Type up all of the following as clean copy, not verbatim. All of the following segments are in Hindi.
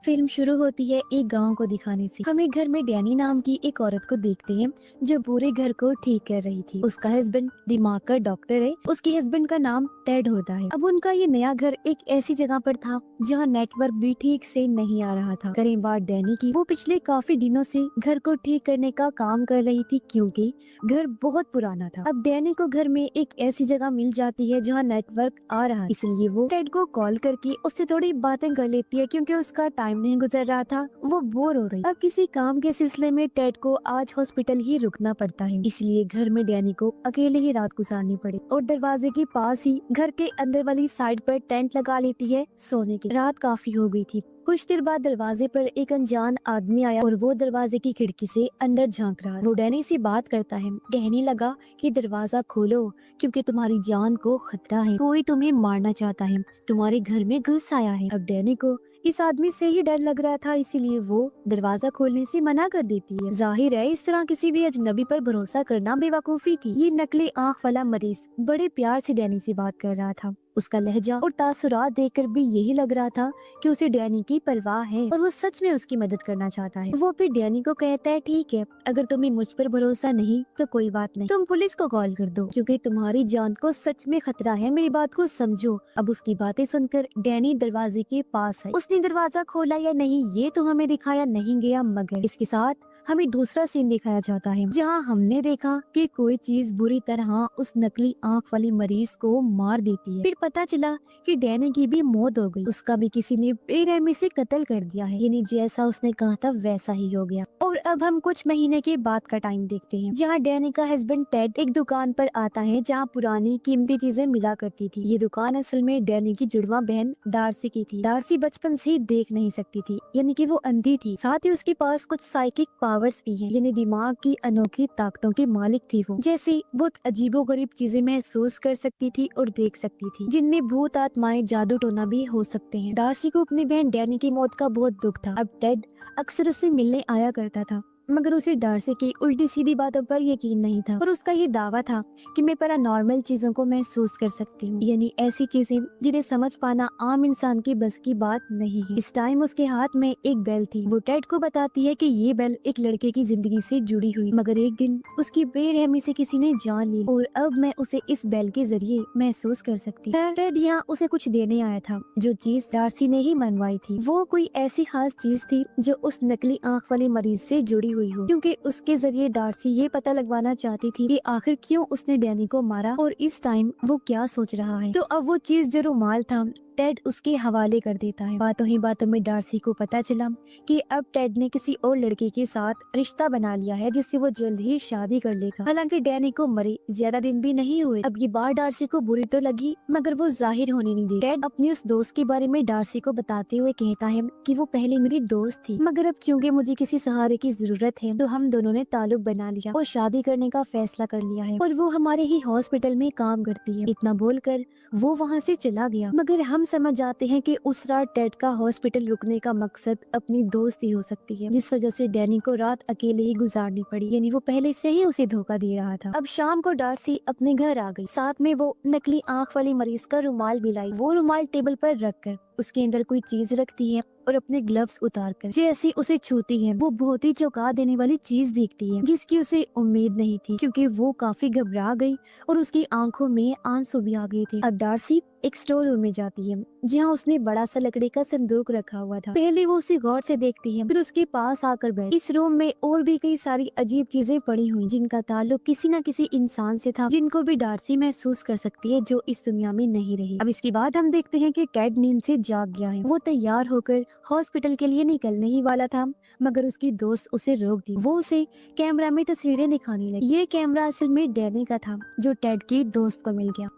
फिल्म शुरू होती है एक गांव को दिखाने से। हम एक घर में डैनी नाम की एक औरत को देखते हैं जो पूरे घर को ठीक कर रही थी। उसका हस्बैंड दिमाग का डॉक्टर है। उसके हस्बैंड का नाम टेड होता है। अब उनका ये नया घर एक ऐसी जगह पर था जहाँ नेटवर्क भी ठीक से नहीं आ रहा था। करें बात डैनी की, वो पिछले काफी दिनों से घर को ठीक करने का काम कर रही थी क्योंकि घर बहुत पुराना था। अब डैनी को घर में एक ऐसी जगह मिल जाती है जहाँ नेटवर्क आ रहा है, इसलिए वो टेड को कॉल करके उससे थोड़ी बातें कर लेती है क्योंकि उसका टाइम नहीं गुजर रहा था, वो बोर हो रही। अब किसी काम के सिलसिले में टेड को आज हॉस्पिटल ही रुकना पड़ता है, इसलिए घर में डैनी को अकेले ही रात गुजारनी पड़ी और दरवाजे के पास ही घर के अंदर वाली साइड पर टेंट लगा लेती है सोने की। रात काफी हो गई थी। कुछ देर बाद दरवाजे पर एक अनजान आदमी आया और वो दरवाजे की खिड़की से अंदर झांक रहा। वो डैनी से बात करता है। कहने लगा कि दरवाजा खोलो क्योंकि तुम्हारी जान को खतरा है, कोई तुम्हें मारना चाहता है, तुम्हारे घर में घुस आया है। अब डैनी को इस आदमी से ही डर लग रहा था, इसीलिए वो दरवाजा खोलने से मना कर देती है। जाहिर है इस तरह किसी भी अजनबी पर भरोसा करना बेवकूफी थी। ये नकली आंख वाला मरीज बड़े प्यार से डैनी से बात कर रहा था। उसका लहजा और तासुरात देखकर भी यही लग रहा था कि उसे डैनी की परवाह है और वो सच में उसकी मदद करना चाहता है। वो फिर डैनी को कहता है, ठीक है, अगर तुम्हें मुझ पर भरोसा नहीं तो कोई बात नहीं, तुम पुलिस को कॉल कर दो क्योंकि तुम्हारी जान को सच में खतरा है, मेरी बात को समझो। अब उसकी बातें सुनकर डैनी दरवाजे के पास है। उसने दरवाजा खोला या नहीं ये तो हमें दिखाया नहीं गया, मगर इसके साथ हमें दूसरा सीन दिखाया जाता है जहाँ हमने देखा कि कोई चीज बुरी तरह उस नकली आंख वाली मरीज को मार देती है। फिर पता चला कि डैनी की भी मौत हो गई, उसका भी किसी ने बेरहमी से कत्ल कर दिया है, यानी जैसा उसने कहा था वैसा ही हो गया। और अब हम कुछ महीने के बाद का टाइम देखते हैं जहाँ डैनी का हस्बैंड टेड एक दुकान पर आता है जहाँ पुरानी कीमती चीजें मिला करती थी। ये दुकान असल में डैनी की जुड़वा बहन डार्सी की थी। डार्सी बचपन से देख नहीं सकती थी, यानी कि वो अंधी थी। साथ ही उसके पास कुछ साइकिक पावर्स भी हैं, यानी दिमाग की अनोखी ताकतों की मालिक थी वो। जैसे बहुत अजीबोगरीब चीजें महसूस कर सकती थी और देख सकती थी, जिनमें भूत आत्माएं जादू टोना भी हो सकते हैं। डार्सी को अपनी बहन डैनी की मौत का बहुत दुख था। अब टेड अक्सर उसे मिलने आया करता था, मगर उसे डार्सी की उल्टी सीधी बातों पर यकीन नहीं था और उसका ये दावा था कि मैं पैरानॉर्मल चीजों को महसूस कर सकती हूँ, यानी ऐसी चीजें जिन्हें समझ पाना आम इंसान की बस की बात नहीं है। इस टाइम उसके हाथ में एक बेल थी। वो टेड को बताती है कि ये बेल एक लड़के की जिंदगी से जुड़ी हुई, मगर एक दिन उसकी बेरहमी से किसी ने जान ली और अब मैं उसे इस बेल के जरिए महसूस कर सकती हूँ। टेड यहाँ उसे कुछ देने आया था। जो चीज डार्सी ने ही मनवाई थी वो कोई ऐसी खास चीज थी जो उस नकली आंख वाले मरीज से जुड़ी हुई हो, क्योंकि उसके जरिए डार्सी ये पता लगवाना चाहती थी कि आखिर क्यों उसने डैनी को मारा और इस टाइम वो क्या सोच रहा है। तो अब वो चीज जो रुमाल था टेड उसके हवाले कर देता है। बातों ही बातों में डार्सी को पता चला कि अब टेड ने किसी और लड़के के साथ रिश्ता बना लिया है जिससे वो जल्द ही शादी कर लेगा। हालांकि डैनी को मरे ज्यादा दिन भी नहीं हुए। अब ये बात डार्सी को बुरी तो लगी, मगर वो जाहिर होने नहीं दी। टेड अपनी उस दोस्त के बारे में डार्सी को बताते हुए कहता है कि वो पहले मेरी दोस्त थी, मगर अब क्योंकि मुझे किसी सहारे की जरूरत है तो हम दोनों ने ताल्लुक बना लिया और शादी करने का फैसला कर लिया है और वो हमारे ही हॉस्पिटल में काम करती है। इतना बोलकर वो वहाँ से चला गया, मगर हम समझ जाते हैं कि उस रात टेड का हॉस्पिटल रुकने का मकसद अपनी दोस्ती हो सकती है, जिस वजह से डैनी को रात अकेले ही गुजारनी पड़ी, यानी वो पहले से ही उसे धोखा दे रहा था। अब शाम को डार्सी अपने घर आ गई, साथ में वो नकली आंख वाली मरीज का रुमाल भी लाई। वो रुमाल टेबल पर रखकर उसके अंदर कोई चीज रखती है और अपने ग्लव्स उतारकर जैसे उसे छूती है वो बहुत ही चौंका देने वाली चीज दिखती है जिसकी उसे उम्मीद नहीं थी, क्योंकि वो काफी घबरा गई और उसकी आंखों में आंसू भी आ गए थे। अब डार्सी एक स्टोर रूम में जाती है जहाँ उसने बड़ा सा लकड़ी का संदूक रखा हुआ था। पहले वो उसे गौर से देखती है, फिर उसके पास आकर बैठ। इस रूम में और भी कई सारी अजीब चीजें पड़ी हुई जिनका ताल्लुक किसी न किसी इंसान से था, जिनको भी डार्सी महसूस कर सकती है जो इस दुनिया में नहीं रही। अब इसके बाद हम देखते हैं कि टेड नींद से जाग गया है। वो तैयार होकर हॉस्पिटल के लिए निकलने ही वाला था, मगर उसकी दोस्त उसे रोक दी। वो उसे कैमरा में तस्वीरें दिखाने लगी। ये कैमरा असल में डैनी का था जो टेड की दोस्त को मिल गया।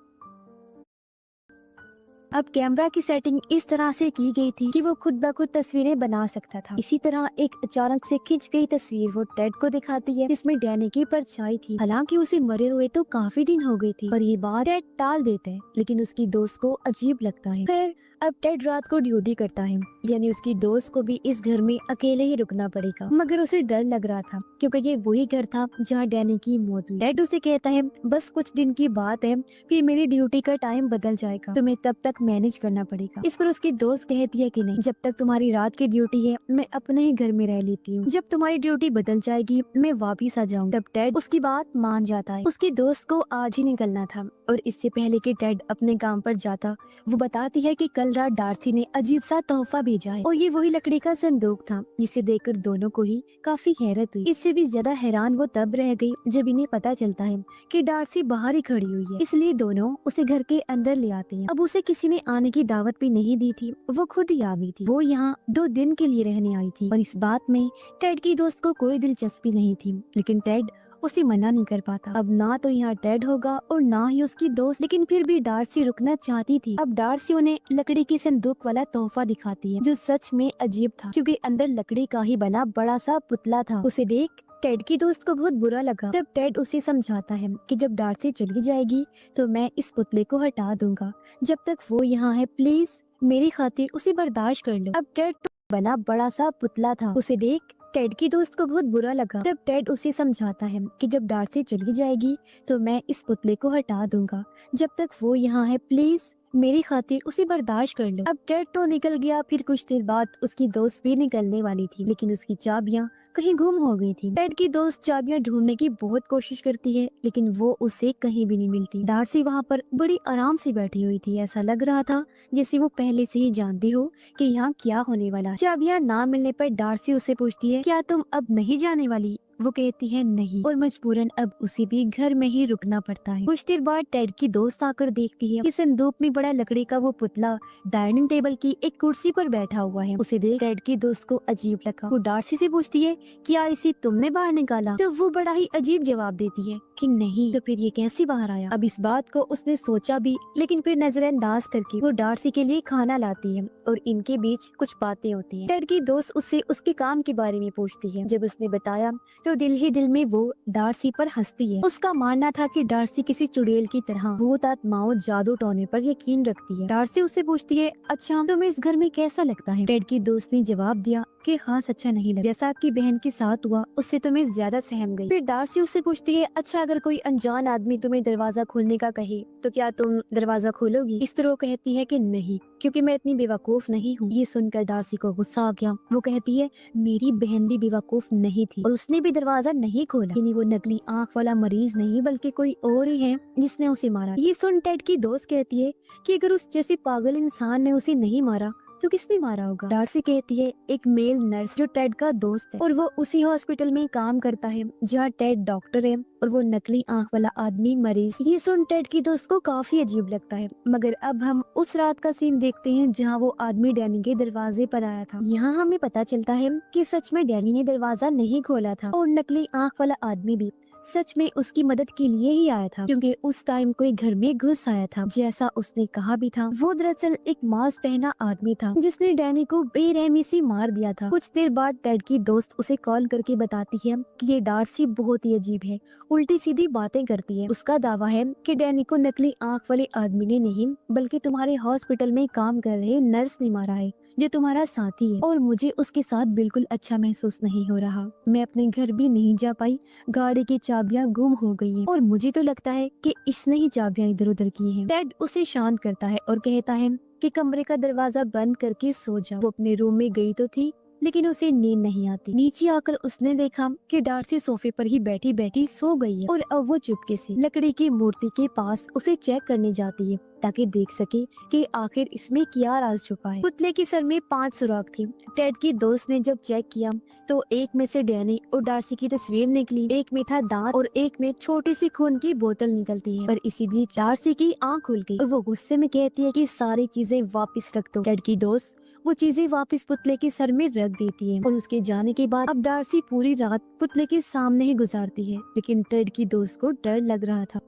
अब कैमरा की सेटिंग इस तरह से की गई थी कि वो खुद ब खुद तस्वीरें बना सकता था। इसी तरह एक अचानक से खिंच गई तस्वीर वो टेड को दिखाती है जिसमें डैनी की परछाई थी। हालांकि उसे मरे हुए तो काफी दिन हो गए थे, पर ये बात टेड टाल देता है, लेकिन उसकी दोस्त को अजीब लगता है। खैर अब टेड रात को ड्यूटी करता है, यानी उसकी दोस्त को भी इस घर में अकेले ही रुकना पड़ेगा। मगर उसे डर लग रहा था क्योंकि ये वही घर था जहाँ डैनी की मौत हुई। टेड उसे कहता है बस कुछ दिन की बात है, फिर मेरी ड्यूटी का टाइम बदल जाएगा, तुम्हें तब तक मैनेज करना पड़ेगा। इस पर उसकी दोस्त कहती है कि नहीं, जब तक तुम्हारी रात की ड्यूटी है मैं अपने ही घर में रह लेती हूँ, जब तुम्हारी ड्यूटी बदल जाएगी मैं वापिस आ जाऊँ। तब टेड उसकी बात मान जाता है। उसकी दोस्त को आज ही निकलना था और इससे पहले कि टेड अपने काम पर जाता, वो बताती है कि कल रात डार्सी ने अजीब सा तोहफा भेजा है और ये वही लकड़ी का संदूक था, जिसे देखकर दोनों को ही काफी हैरत हुई। इससे भी ज्यादा हैरान वो तब रह गई जब इन्हें पता चलता है कि डार्सी बाहर ही खड़ी हुई है, इसलिए दोनों उसे घर के अंदर ले आते हैं। अब उसे किसी ने आने की दावत भी नहीं दी थी, वो खुद ही आ गई थी। वो यहाँ 2 दिन के लिए रहने आई थी और इस बात में टेड की दोस्त को कोई दिलचस्पी नहीं थी, लेकिन टेड उसे मना नहीं कर पाता। अब ना तो यहाँ टेड होगा और ना ही उसकी दोस्त, लेकिन फिर भी डार्सी रुकना चाहती थी। अब डार्सी उन्हें लकड़ी की संदूक वाला तोहफा दिखाती है, जो सच में अजीब था क्योंकि अंदर लकड़ी का ही बना बड़ा सा पुतला था। उसे देख टेड की दोस्त को बहुत बुरा लगा। तब टेड उसे समझाता है कि जब डार्सी चली जाएगी तो मैं इस पुतले को हटा दूंगा, जब तक वो यहाँ है प्लीज मेरी खातिर उसे बर्दाश्त कर लो। अब टेड तो बना बड़ा सा पुतला था। उसे देख टेड की दोस्त को बहुत बुरा लगा। तब टेड उसे समझाता है कि जब डार्सी चली जाएगी तो मैं इस पुतले को हटा दूंगा, जब तक वो यहाँ है प्लीज मेरी खातिर उसे बर्दाश्त कर लो। अब टेड तो निकल गया। फिर कुछ देर बाद उसकी दोस्त भी निकलने वाली थी, लेकिन उसकी चाबियां कहीं गुम हो गई थी। टेड की दोस्त चाबियां ढूंढने की बहुत कोशिश करती है, लेकिन वो उसे कहीं भी नहीं मिलती। डार्सी वहाँ पर बड़ी आराम से बैठी हुई थी। ऐसा लग रहा था जैसे वो पहले से ही जानती हो कि यहाँ क्या होने वाला है। चाबियां ना मिलने पर डार्सी उसे पूछती है क्या तुम अब नहीं जाने वाली? वो कहती है नहीं और मजबूरन अब उसे भी घर में ही रुकना पड़ता है। कुछ देर बाद टेड की दोस्त आकर देखती है कि संदूक में बड़ा लकड़ी का वो पुतला डाइनिंग टेबल की एक कुर्सी पर बैठा हुआ है। उसे देख टेड की दोस्त को अजीब लगा। वो डार्सी से पूछती है क्या इसे तुमने बाहर निकाला? तो वो बड़ा ही अजीब जवाब देती है कि नहीं। तो फिर ये कैसे बाहर आया? अब इस बात को उसने सोचा भी, लेकिन फिर नजरअंदाज करके वो डार्सी के लिए खाना लाती है और इनके बीच कुछ बातें होती हैं। टेड की दोस्त उससे उसके काम के बारे में पूछती है। जब उसने बताया तो दिल ही दिल में वो डार्सी पर हंसती है। उसका मानना था कि डार्सी किसी चुड़ैल की तरह भूत आत्माओं जादू टोने पर यकीन रखती है। डार्सी उससे पूछती है अच्छा तुम्हें इस घर में कैसा लगता है? टेड की दोस्त ने जवाब दिया कि खास अच्छा नहीं लगा, जैसा आपकी बहन के साथ हुआ उससे तुम्हें ज्यादा सहम गई। फिर डार्सी उससे पूछती है अच्छा अगर कोई अनजान आदमी तुम्हें दरवाजा खोलने का कहे तो क्या तुम दरवाजा खोलोगी? इस पर वो कहती है कि नहीं, क्योंकि मैं इतनी बेवकूफ नहीं हूँ। ये सुनकर डार्सी को गुस्सा आ गया। वो कहती है मेरी बहन भी बेवकूफ नहीं थी और उसने भी दरवाजा नहीं खोला, यानी वो नकली आँख वाला मरीज नहीं बल्कि कोई और ही है जिसने उसे मारा। ये सुन टेड की दोस्त कहती है कि अगर उस जैसे पागल इंसान ने उसे नहीं मारा तो किसने मारा होगा? डार्सी कहती है एक मेल नर्स जो टेड का दोस्त है और वो उसी हॉस्पिटल में काम करता है जहाँ टेड डॉक्टर है और वो नकली आँख वाला आदमी मरीज। ये सुन टेड की दोस्त को काफी अजीब लगता है। मगर अब हम उस रात का सीन देखते हैं जहाँ वो आदमी डैनी के दरवाजे पर आया था। यहाँ हमें पता चलता है कि सच में डैनी ने दरवाजा नहीं खोला था और नकली आँख वाला आदमी भी सच में उसकी मदद के लिए ही आया था, क्योंकि उस टाइम कोई घर में घुस आया था जैसा उसने कहा भी था। वो दरअसल एक मास्क पहना आदमी था जिसने डैनी को बेरहमी से मार दिया था। कुछ देर बाद टेड की दोस्त उसे कॉल करके बताती है कि ये डार्सी बहुत ही अजीब है, उल्टी सीधी बातें करती है। उसका दावा है कि डैनी को नकली आँख वाले आदमी ने नहीं बल्कि तुम्हारे हॉस्पिटल में काम कर रहे नर्स ने मारा है जो तुम्हारा साथी है, और मुझे उसके साथ बिल्कुल अच्छा महसूस नहीं हो रहा। मैं अपने घर भी नहीं जा पाई, गाड़ी की चाबियां गुम हो गई हैं और मुझे तो लगता है कि इसने ही चाबियां इधर उधर की हैं। टेड उसे शांत करता है और कहता है कि कमरे का दरवाजा बंद करके सो जाओ। वो अपने रूम में गई तो थी लेकिन उसे नींद नहीं आती। नीचे आकर उसने देखा कि डार्सी सोफे पर ही बैठी बैठी सो गई है और अब वो चुपके से लकड़ी की मूर्ति के पास उसे चेक करने जाती है ताकि देख सके कि आखिर इसमें क्या राज छुपा है। पुतले के सर में 5 सुराख थे। टेड की दोस्त ने जब चेक किया तो एक में से डैनी और डार्सी की तस्वीर निकली, एक में था दांत और एक में छोटी सी खून की बोतल निकलती है। पर इसी बीच डार्सी की आंख खुल गई और वो गुस्से में कहती है कि सारी चीजें वापस रख दो। टेड की दोस्त वो चीजें वापस पुतले के सर में रख देती है और उसके जाने के बाद अब डार्सी पूरी रात पुतले के सामने ही गुजारती है। लेकिन टेड की दोस्त को डर लग रहा था।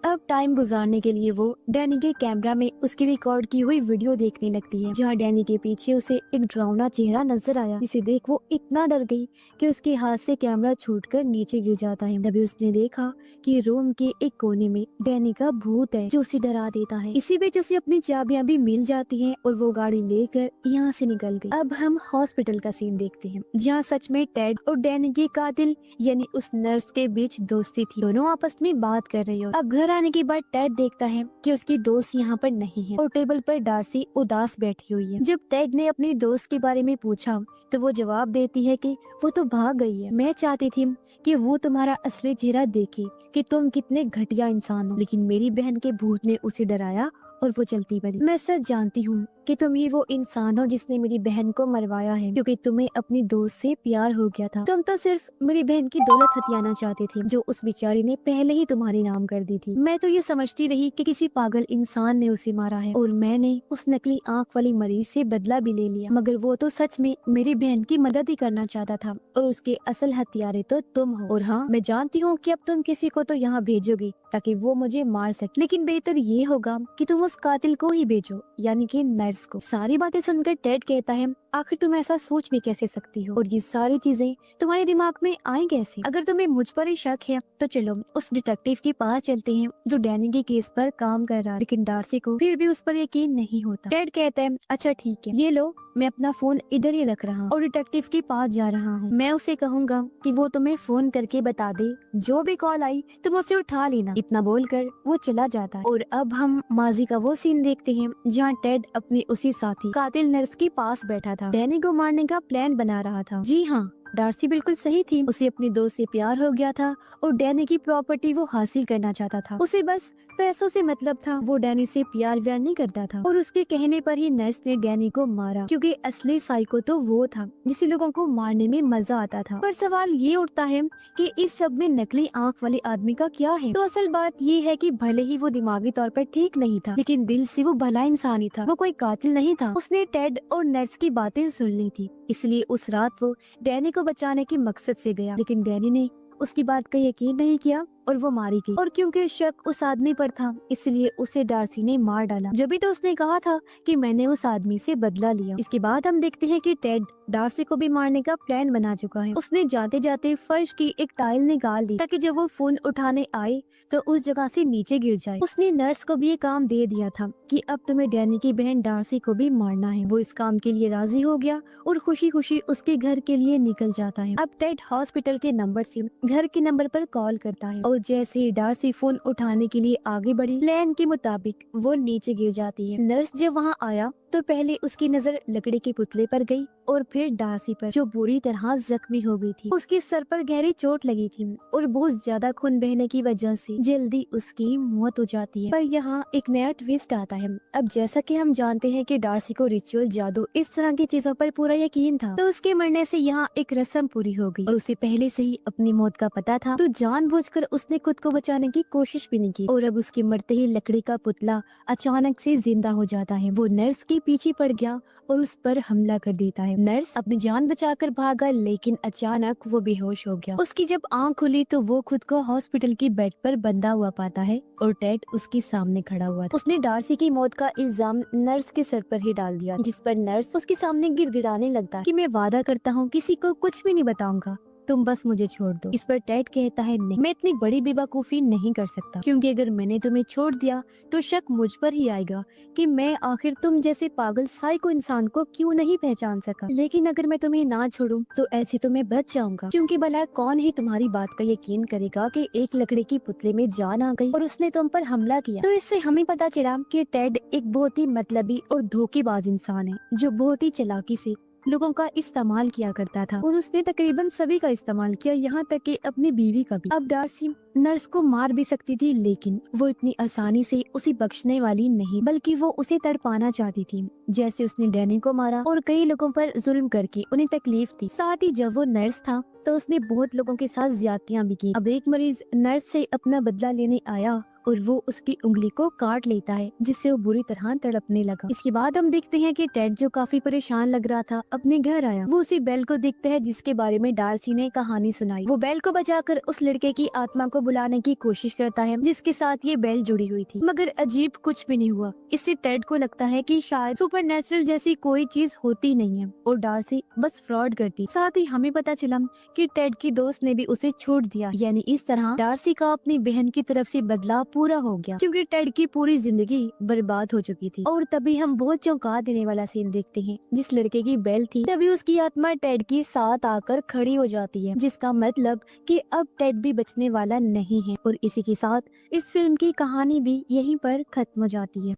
अब टाइम गुजारने के लिए वो डैनी के कैमरा में उसकी रिकॉर्ड की हुई वीडियो देखने लगती है, जहाँ डैनी के पीछे उसे एक डरावना चेहरा नजर आया, जिसे देख वो इतना डर गई कि उसके हाथ से कैमरा छूटकर नीचे गिर जाता है। तभी उसने देखा कि रूम के एक कोने में डैनी का भूत है जो उसे डरा देता है। इसी बीच उसे अपनी चाबियां भी मिल जाती हैं और वो गाड़ी लेकर यहाँ से निकल गई। अब हम हॉस्पिटल का सीन देखते हैं, जहाँ सच में टेड और डैनी के कातिल यानी उस नर्स के बीच दोस्ती थी। दोनों आपस में बात कर रही हो। अब घर आने के बाद टेड देखता है कि उसकी दोस्त यहाँ पर नहीं है और टेबल पर डार्सी उदास बैठी हुई है। जब टेड ने अपनी दोस्त के बारे में पूछा तो वो जवाब देती है कि वो तो भाग गई है। मैं चाहती थी कि वो तुम्हारा असली चेहरा देखे कि तुम कितने घटिया इंसान हो, लेकिन मेरी बहन के भूत ने उसे डराया और वो चलती बनी। मैं सच जानती हूँ कि तुम ही वो इंसान हो जिसने मेरी बहन को मरवाया है, क्योंकि तुम्हें अपनी दोस्त से प्यार हो गया था। तुम तो सिर्फ मेरी बहन की दौलत हथियाना चाहते थे, जो उस बेचारी ने पहले ही तुम्हारे नाम कर दी थी। मैं तो ये समझती रही कि किसी पागल इंसान ने उसे मारा है और मैंने उस नकली आंख वाली मरीज से बदला भी ले लिया, मगर वो तो सच में मेरी बहन की मदद ही करना चाहता था और उसके असल हथियारे तो तुम हो। और हाँ, मैं जानती हूँ कि अब तुम किसी को तो यहाँ भेजोगी ताकि वो मुझे मार सके, लेकिन बेहतर ये होगा कि तुम उस कातिल को ही भेजो, यानी कि नर्स को। सारी बातें सुनकर टेड कहता है, आखिर तुम ऐसा सोच भी कैसे सकती हो और ये सारी चीजें तुम्हारे दिमाग में आई कैसे? अगर तुम्हें मुझ पर ही शक है तो चलो उस डिटेक्टिव के पास चलते हैं जो डैनी के केस पर काम कर रहा है। लेकिन डार्सी को फिर भी उस पर यकीन नहीं होता। टेड कहता है, अच्छा ठीक है, ये लो, मैं अपना फोन इधर ही रख रहा हूँ और डिटेक्टिव के पास जा रहा हूँ। मैं उसे कहूँगा कि वो तुम्हें फोन करके बता दे, जो भी कॉल आई तुम उसे उठा लेना। इतना बोलकर वो चला जाता है। और अब हम माजी का वो सीन देखते हैं जहाँ टेड अपने उसी साथी कातिल नर्स के पास बैठा था, डैनी को मारने का प्लान बना रहा था। जी हाँ, डार्सी बिल्कुल सही थी। उसे अपनी दोस्त से प्यार हो गया था और डैनी की प्रॉपर्टी वो हासिल करना चाहता था। उसे बस पैसों से मतलब था। वो डैनी से प्यार व्यार नहीं करता था और उसके कहने पर ही नर्स ने डैनी को मारा, क्योंकि असली साइको तो वो था जिसे लोगों को मारने में मजा आता था। पर सवाल ये उठता है कि इस सब में नकली आंख वाले आदमी का क्या है? तो असल बात ये है कि भले ही वो दिमागी तौर पर ठीक नहीं था, लेकिन दिल से वो भला इंसान ही था। वो कोई कातिल नहीं था। उसने टेड और नर्स की बातें सुन ली थी, इसलिए उस रात वो डैनी को बचाने के मकसद से गया, लेकिन डैनी ने उसकी बात का यकीन नहीं किया और वो मारी गई। और क्योंकि शक उस आदमी पर था, इसलिए उसे डार्सी ने मार डाला। जब भी तो उसने कहा था कि मैंने उस आदमी से बदला लिया। इसके बाद हम देखते हैं कि टेड डार्सी को भी मारने का प्लान बना चुका है। उसने जाते जाते फर्श की एक टाइल निकाल दी ताकि जब वो फोन उठाने आए तो उस जगह से नीचे गिर जाए। उसने नर्स को भी ये काम दे दिया था कि अब तुम्हें डैनी की बहन डार्सी को भी मारना है। वो इस काम के लिए राजी हो गया और खुशी खुशी उसके घर के लिए निकल जाता है। अब टेड हॉस्पिटल के नंबर से घर के नंबर पर कॉल करता है और जैसे ही डार्सी फोन उठाने के लिए आगे बढ़ी, प्लान के मुताबिक वो नीचे गिर जाती है। नर्स जब वहाँ आया तो पहले उसकी नजर लकड़ी के पुतले पर गई और फिर डार्सी पर, जो बुरी तरह जख्मी हो गई थी। उसके सर पर गहरी चोट लगी थी और बहुत ज्यादा खून बहने की वजह से जल्दी उसकी मौत हो जाती है। पर यहाँ एक नया ट्विस्ट आता है। अब जैसा कि हम जानते हैं कि डार्सी को रिचुअल, जादू, इस तरह की चीजों पर पूरा यकीन था, तो उसके मरने से यहाँ एक रस्म पूरी हो गई और उसे पहले से ही अपनी मौत का पता था, तो जानबूझकर उसने खुद को बचाने की कोशिश भी नहीं की। और अब उसके मरते ही लकड़ी का पुतला अचानक से जिंदा हो जाता है। वो नर्स के पीछे पड़ गया और उस पर हमला कर देता है। नर्स अपनी जान बचाकर भागा, लेकिन अचानक वो बेहोश हो गया। उसकी जब आंख खुली तो वो खुद को हॉस्पिटल की बेड पर बंधा हुआ पाता है और टेड उसके सामने खड़ा हुआ था। उसने डार्सी की मौत का इल्जाम नर्स के सर पर ही डाल दिया, जिस पर नर्स उसके सामने गिड़गिड़ाने लगता है कि मैं वादा करता हूँ किसी को कुछ भी नहीं बताऊंगा, तुम बस मुझे छोड़ दो। इस पर टेड कहता है, नहीं, मैं इतनी बड़ी बेवकूफी नहीं कर सकता, क्योंकि अगर मैंने तुम्हें छोड़ दिया तो शक मुझ पर ही आएगा कि मैं आखिर तुम जैसे पागल साइको इंसान को क्यों नहीं पहचान सका। लेकिन अगर मैं तुम्हें ना छोड़ूं तो ऐसे तो मैं बच जाऊंगा, क्योंकि भला कौन ही तुम्हारी बात का यकीन करेगा कि एक लकड़ी की पुतले में जान आ गई और उसने तुम पर हमला किया। तो इससे हमें पता चला कि टेड एक बहुत ही मतलबी और धोखेबाज इंसान है, जो बहुत ही चालाकी से लोगों का इस्तेमाल किया करता था और उसने तकरीबन सभी का इस्तेमाल किया, यहाँ तक कि अपनी बीवी का भी। अब डार्सी नर्स को मार भी सकती थी, लेकिन वो इतनी आसानी से उसे बख्शने वाली नहीं, बल्कि वो उसे तड़पाना चाहती थी, जैसे उसने डैनी को मारा और कई लोगों पर जुल्म करके उन्हें तकलीफ थी। साथ ही जब वो नर्स था तो उसने बहुत लोगों के साथ ज्यादतियां भी की। अब एक मरीज नर्स से अपना बदला लेने आया और वो उसकी उंगली को काट लेता है, जिससे वो बुरी तरह तड़पने लगा। इसके बाद हम देखते हैं कि टेड, जो काफी परेशान लग रहा था, अपने घर आया। वो उसी बेल को देखता है जिसके बारे में डार्सी ने कहानी सुनाई। वो बेल को बचाकर उस लड़के की आत्मा को बुलाने की कोशिश करता है जिसके साथ ये बेल जुड़ी हुई थी, मगर अजीब कुछ भी नहीं हुआ। इससे टेड को लगता है कि शायद सुपरनेचुरल जैसी कोई चीज होती नहीं है और डार्सी बस फ्रॉड करती। साथ ही हमें पता चला कि टेड की दोस्त ने भी उसे छोड़ दिया, यानी इस तरह डार्सी का अपनी बहन की तरफ से बदलाव पूरा हो गया, क्योंकि टेड की पूरी जिंदगी बर्बाद हो चुकी थी। और तभी हम बहुत चौंका देने वाला सीन देखते हैं। जिस लड़के की बेल थी, तभी उसकी आत्मा टेड के साथ आकर खड़ी हो जाती है, जिसका मतलब कि अब टेड भी बचने वाला नहीं है। और इसी के साथ इस फिल्म की कहानी भी यहीं पर खत्म हो जाती है।